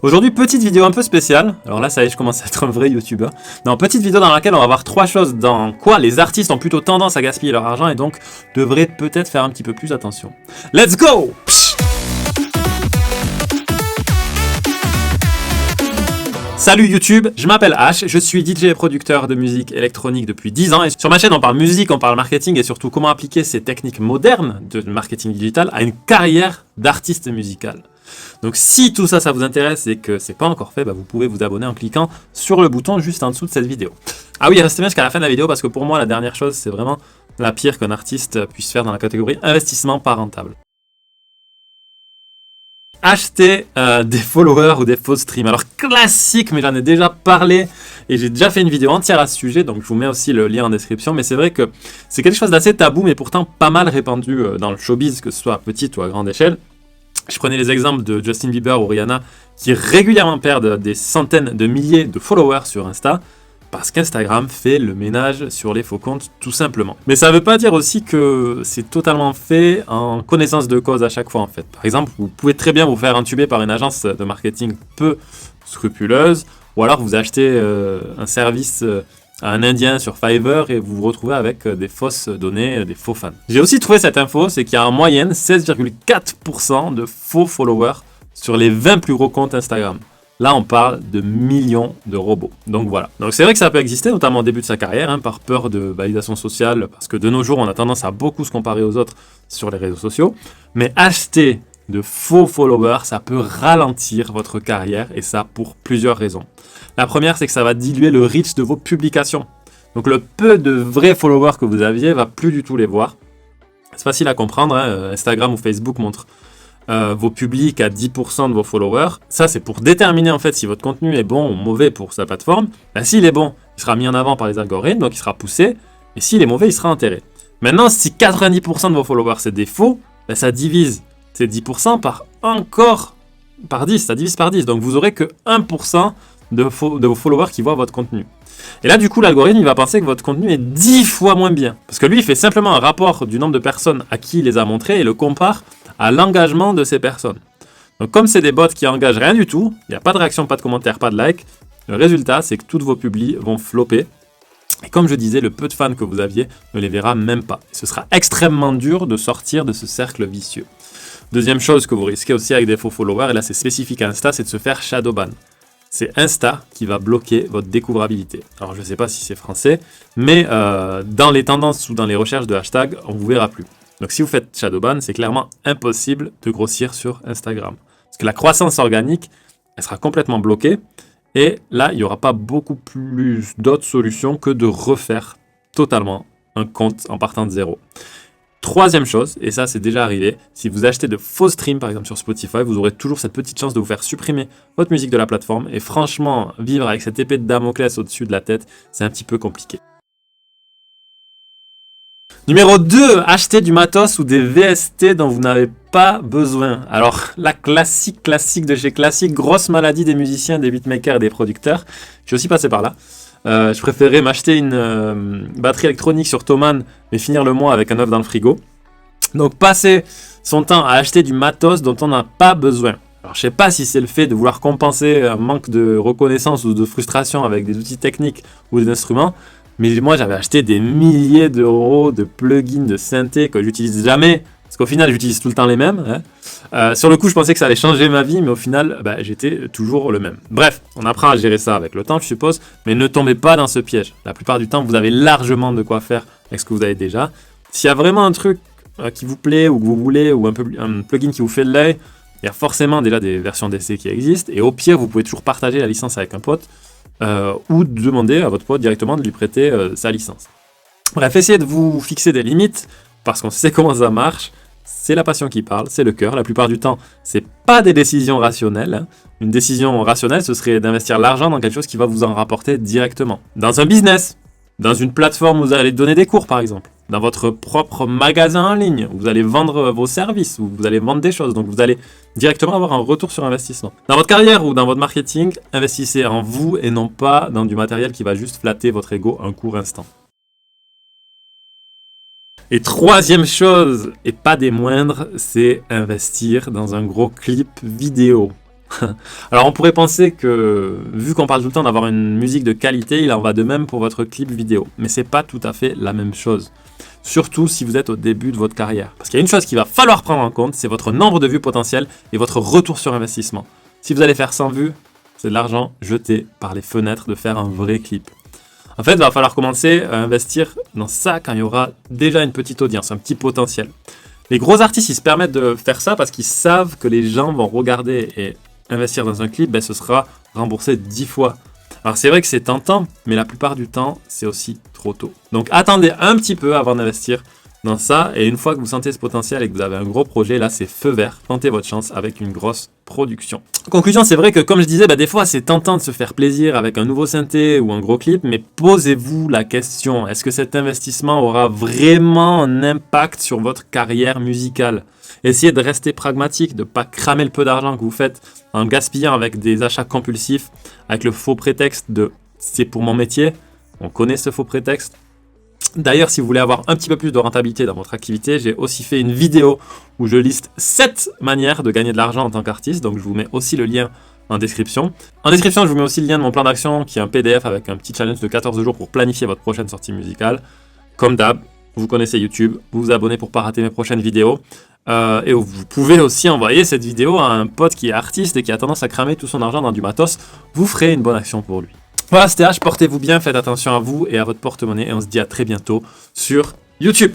Aujourd'hui, petite vidéo un peu spéciale. Alors là, ça y est, je commence à être un vrai youtubeur. Non, petite vidéo dans laquelle on va voir trois choses dans quoi les artistes ont plutôt tendance à gaspiller leur argent et donc devraient peut-être faire un petit peu plus attention. Let's go! Psh. Salut YouTube, je m'appelle H, je suis DJ et producteur de musique électronique depuis 10 ans et sur ma chaîne on parle musique, on parle marketing et surtout comment appliquer ces techniques modernes de marketing digital à une carrière d'artiste musical. Donc si tout ça, ça vous intéresse et que c'est pas encore fait, vous pouvez vous abonner en cliquant sur le bouton juste en dessous de cette vidéo. Ah oui, restez bien jusqu'à la fin de la vidéo parce que pour moi la dernière chose c'est vraiment la pire qu'un artiste puisse faire dans la catégorie investissement pas rentable. Acheter des followers ou des faux streams. Alors classique, mais j'en ai déjà parlé et j'ai déjà fait une vidéo entière à ce sujet, donc je vous mets aussi le lien en description. Mais c'est vrai que c'est quelque chose d'assez tabou, mais pourtant pas mal répandu dans le showbiz, que ce soit à petite ou à grande échelle. Je prenais les exemples de Justin Bieber ou Rihanna qui régulièrement perdent des centaines de milliers de followers sur Insta parce qu'Instagram fait le ménage sur les faux comptes tout simplement. Mais ça ne veut pas dire aussi que c'est totalement fait en connaissance de cause à chaque fois en fait. Par exemple, vous pouvez très bien vous faire entuber par une agence de marketing peu scrupuleuse ou alors vous achetez un service à un Indien sur Fiverr et vous vous retrouvez avec des fausses données, des faux fans. J'ai aussi trouvé cette info, c'est qu'il y a en moyenne 16,4% de faux followers sur les 20 plus gros comptes Instagram. Là, on parle de millions de robots. Donc voilà. Donc c'est vrai que ça peut exister, notamment au début de sa carrière, par peur de validation sociale, parce que de nos jours, on a tendance à beaucoup se comparer aux autres sur les réseaux sociaux. Mais acheter de faux followers, ça peut ralentir votre carrière, et ça pour plusieurs raisons. La première, c'est que ça va diluer le reach de vos publications. Donc le peu de vrais followers que vous aviez va plus du tout les voir. C'est facile à comprendre, Instagram ou Facebook montrent vos publics à 10% de vos followers. Ça, c'est pour déterminer en fait si votre contenu est bon ou mauvais pour sa plateforme. S'il est bon, il sera mis en avant par les algorithmes, donc il sera poussé. Et s'il est mauvais, il sera enterré. Maintenant, si 90% de vos followers, c'est des faux, ça divise ces 10% par 10, ça divise par 10. Donc vous aurez que 1% de vos followers qui voient votre contenu. Et là, du coup, l'algorithme, il va penser que votre contenu est 10 fois moins bien. Parce que lui, il fait simplement un rapport du nombre de personnes à qui il les a montrés et le compare à l'engagement de ces personnes. Donc, comme c'est des bots qui engagent rien du tout, il n'y a pas de réaction, pas de commentaire, pas de like, le résultat, c'est que tous vos publis vont flopper. Et comme je disais, le peu de fans que vous aviez ne les verra même pas. Ce sera extrêmement dur de sortir de ce cercle vicieux. Deuxième chose que vous risquez aussi avec des faux followers, et là c'est spécifique à Insta, c'est de se faire shadowban. C'est Insta qui va bloquer votre découvrabilité. Alors je ne sais pas si c'est français, mais dans les tendances ou dans les recherches de hashtag, on ne vous verra plus. Donc si vous faites shadowban, c'est clairement impossible de grossir sur Instagram. Parce que la croissance organique, elle sera complètement bloquée. Et là, il n'y aura pas beaucoup plus d'autres solutions que de refaire totalement un compte en partant de zéro. Troisième chose, et ça c'est déjà arrivé, si vous achetez de faux streams par exemple sur Spotify, vous aurez toujours cette petite chance de vous faire supprimer votre musique de la plateforme. Et franchement, vivre avec cette épée de Damoclès au-dessus de la tête, c'est un petit peu compliqué. Numéro 2, acheter du matos ou des VST dont vous n'avez pas besoin. Alors, la classique de chez classique, grosse maladie des musiciens, des beatmakers et des producteurs. Je suis aussi passé par là. Je préférais m'acheter une batterie électronique sur Thomann, mais finir le mois avec un œuf dans le frigo. Donc, passer son temps à acheter du matos dont on n'a pas besoin. Alors, je sais pas si c'est le fait de vouloir compenser un manque de reconnaissance ou de frustration avec des outils techniques ou des instruments. Mais moi, j'avais acheté des milliers d'euros de plugins, de synthé que j'utilise jamais. Parce qu'au final, j'utilise tout le temps les mêmes. Sur le coup, je pensais que ça allait changer ma vie, mais au final, j'étais toujours le même. Bref, on apprend à gérer ça avec le temps, je suppose. Mais ne tombez pas dans ce piège. La plupart du temps, vous avez largement de quoi faire avec ce que vous avez déjà. S'il y a vraiment un truc qui vous plaît ou que vous voulez, ou un plugin qui vous fait de l'œil, il y a forcément déjà des versions d'essai qui existent. Et au pire, vous pouvez toujours partager la licence avec un pote. Ou demander à votre pote directement de lui prêter sa licence. Bref, essayez de vous fixer des limites, parce qu'on sait comment ça marche, c'est la passion qui parle, c'est le cœur, la plupart du temps, c'est pas des décisions rationnelles. Une décision rationnelle, ce serait d'investir l'argent dans quelque chose qui va vous en rapporter directement. Dans un business, dans une plateforme où vous allez donner des cours par exemple, dans votre propre magasin en ligne, où vous allez vendre vos services, où vous allez vendre des choses, donc vous allez directement avoir un retour sur investissement. Dans votre carrière ou dans votre marketing, investissez en vous et non pas dans du matériel qui va juste flatter votre ego un court instant. Et troisième chose, et pas des moindres, c'est investir dans un gros clip vidéo. Alors on pourrait penser que, vu qu'on parle tout le temps d'avoir une musique de qualité, il en va de même pour votre clip vidéo. Mais c'est pas tout à fait la même chose. Surtout si vous êtes au début de votre carrière. Parce qu'il y a une chose qu'il va falloir prendre en compte, c'est votre nombre de vues potentielles et votre retour sur investissement. Si vous allez faire 100 vues, c'est de l'argent jeté par les fenêtres de faire un vrai clip. En fait, il va falloir commencer à investir dans ça quand il y aura déjà une petite audience, un petit potentiel. Les gros artistes, ils se permettent de faire ça parce qu'ils savent que les gens vont regarder et investir dans un clip, ce sera remboursé 10 fois. Alors c'est vrai que c'est tentant, mais la plupart du temps, c'est aussi trop tôt. Donc attendez un petit peu avant d'investir dans ça, et une fois que vous sentez ce potentiel et que vous avez un gros projet, là c'est feu vert, tentez votre chance avec une grosse production. En conclusion, c'est vrai que comme je disais, des fois c'est tentant de se faire plaisir avec un nouveau synthé ou un gros clip, mais posez-vous la question, est-ce que cet investissement aura vraiment un impact sur votre carrière musicale? Essayez de rester pragmatique, de ne pas cramer le peu d'argent que vous faites en gaspillant avec des achats compulsifs, avec le faux prétexte de « c'est pour mon métier ». On connaît ce faux prétexte. D'ailleurs, si vous voulez avoir un petit peu plus de rentabilité dans votre activité, j'ai aussi fait une vidéo où je liste 7 manières de gagner de l'argent en tant qu'artiste. Donc je vous mets aussi le lien en description. En description, je vous mets aussi le lien de mon plan d'action qui est un PDF avec un petit challenge de 14 jours pour planifier votre prochaine sortie musicale. Comme d'hab, vous connaissez YouTube, vous vous abonnez pour ne pas rater mes prochaines vidéos. Et vous pouvez aussi envoyer cette vidéo à un pote qui est artiste et qui a tendance à cramer tout son argent dans du matos. Vous ferez une bonne action pour lui. Voilà, c'était H, portez-vous bien, faites attention à vous et à votre porte-monnaie et on se dit à très bientôt sur YouTube.